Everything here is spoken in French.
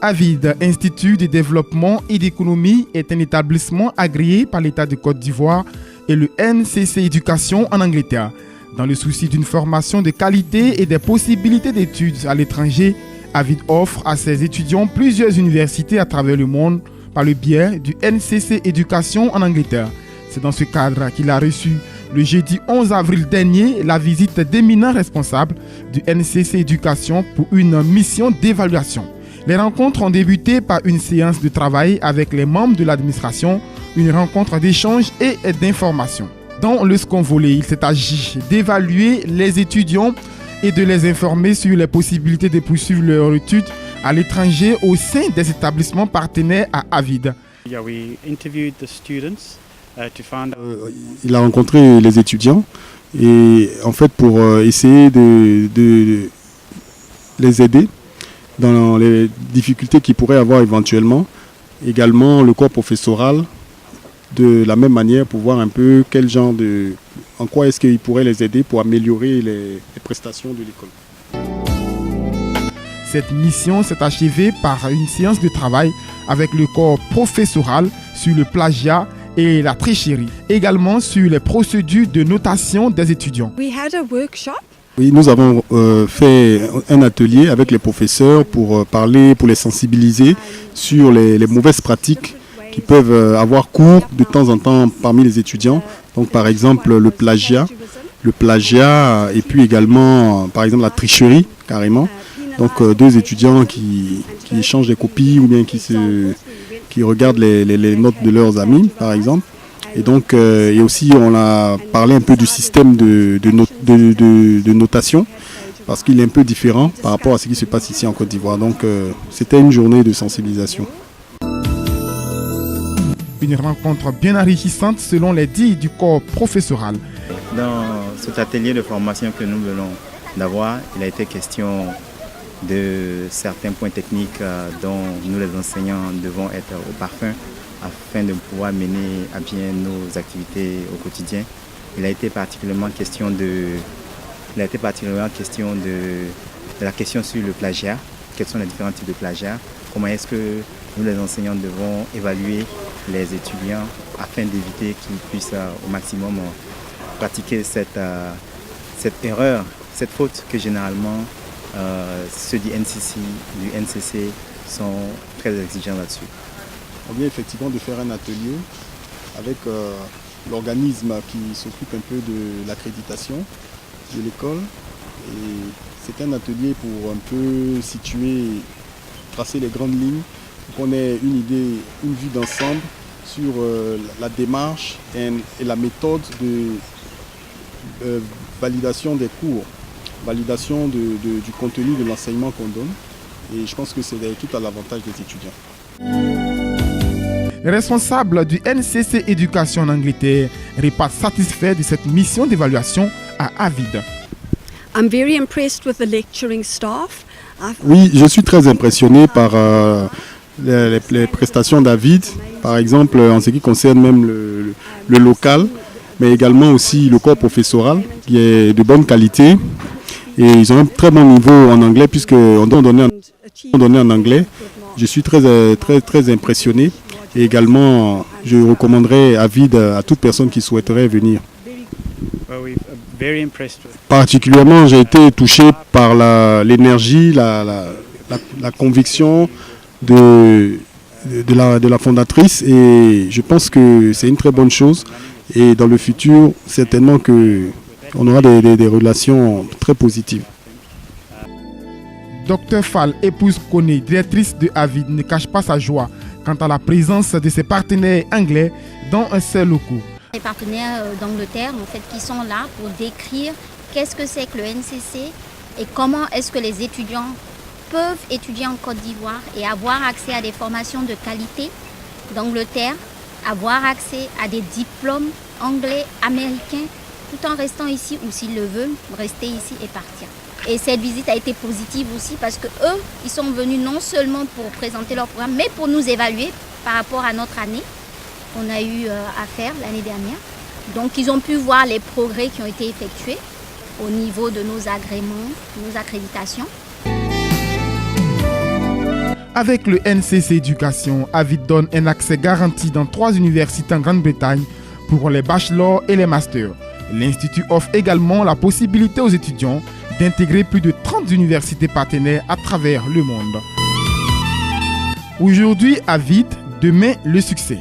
AVID, Institut de développement et d'économie, est un établissement agréé par l'État de Côte d'Ivoire et le NCC Éducation en Angleterre. Dans le souci d'une formation de qualité et des possibilités d'études à l'étranger, AVID offre à ses étudiants plusieurs universités à travers le monde par le biais du NCC Éducation en Angleterre. C'est dans ce cadre qu'il a reçu le jeudi 11 avril dernier la visite d'éminents responsables du NCC Éducation pour une mission d'évaluation. Les rencontres ont débuté par une séance de travail avec les membres de l'administration, une rencontre d'échange et d'information. Dans le second volet, il s'est agi d'évaluer les étudiants et de les informer sur les possibilités de poursuivre leur études à l'étranger au sein des établissements partenaires à AVID. Il a rencontré les étudiants et en fait pour essayer de les aider dans les difficultés qu'ils pourraient avoir éventuellement. Également le corps professoral, de la même manière pour voir un peu en quoi est-ce qu'il pourrait les aider pour améliorer les prestations de l'école. Cette mission s'est achevée par une séance de travail avec le corps professoral sur le plagiat et la tricherie, également sur les procédures de notation des étudiants. Oui, nous avons fait un atelier avec les professeurs pour parler, pour les sensibiliser sur les mauvaises pratiques qui peuvent avoir cours de temps en temps parmi les étudiants. Donc par exemple le plagiat et puis également par exemple la tricherie carrément. Donc deux étudiants qui échangent des copies ou bien qui regardent les notes de leurs amis par exemple. Et donc et aussi on a parlé un peu du système de notation parce qu'il est un peu différent par rapport à ce qui se passe ici en Côte d'Ivoire. Donc c'était une journée de sensibilisation. Une rencontre bien enrichissante selon les dires du corps professoral. Dans cet atelier de formation que nous venons d'avoir, il a été question de certains points techniques dont nous les enseignants devons être au parfum afin de pouvoir mener à bien nos activités au quotidien. Il a été particulièrement question de la question sur le plagiat. Quels sont les différents types de plagiat? Comment est-ce que nous les enseignants devons évaluer les étudiants afin d'éviter qu'ils puissent au maximum pratiquer cette erreur, cette faute que généralement ceux du NCC sont très exigeants là-dessus. On vient effectivement de faire un atelier avec l'organisme qui s'occupe un peu de l'accréditation de l'école. Et c'est un atelier pour un peu tracer les grandes lignes, pour qu'on ait une idée, une vue d'ensemble sur la démarche et la méthode de validation des cours, validation du contenu de l'enseignement qu'on donne. Et je pense que c'est tout à l'avantage des étudiants. Le responsable du NCC Éducation en Angleterre repart satisfait de cette mission d'évaluation à AVID. Oui, je suis très impressionné par les prestations d'AVID, par exemple en ce qui concerne même le local, mais également aussi le corps professoral qui est de bonne qualité. Et ils ont un très bon niveau en anglais puisqu'on donne en anglais. Je suis très impressionné. Et également, je recommanderais AVID à toute personne qui souhaiterait venir. Particulièrement, j'ai été touché par l'énergie, la conviction de la fondatrice et je pense que c'est une très bonne chose. Et dans le futur, certainement qu'on aura des relations très positives. Dr Fall, épouse Koné, directrice de AVID, ne cache pas sa joie quant à la présence de ses partenaires anglais dans un seul locaux. Les partenaires d'Angleterre en fait, qui sont là pour décrire qu'est-ce que c'est que le NCC et comment est-ce que les étudiants peuvent étudier en Côte d'Ivoire et avoir accès à des formations de qualité d'Angleterre, avoir accès à des diplômes anglais, américains, tout en restant ici ou s'ils le veulent, rester ici et partir. Et cette visite a été positive aussi parce que eux, ils sont venus non seulement pour présenter leur programme, mais pour nous évaluer par rapport à notre année qu'on a eu à faire l'année dernière. Donc ils ont pu voir les progrès qui ont été effectués au niveau de nos agréments, nos accréditations. Avec le NCC Éducation, Avid donne un accès garanti dans 3 universités en Grande-Bretagne pour les bachelors et les masters. L'Institut offre également la possibilité aux étudiants d'intégrer plus de 30 universités partenaires à travers le monde. Aujourd'hui, Avid, demain, le succès.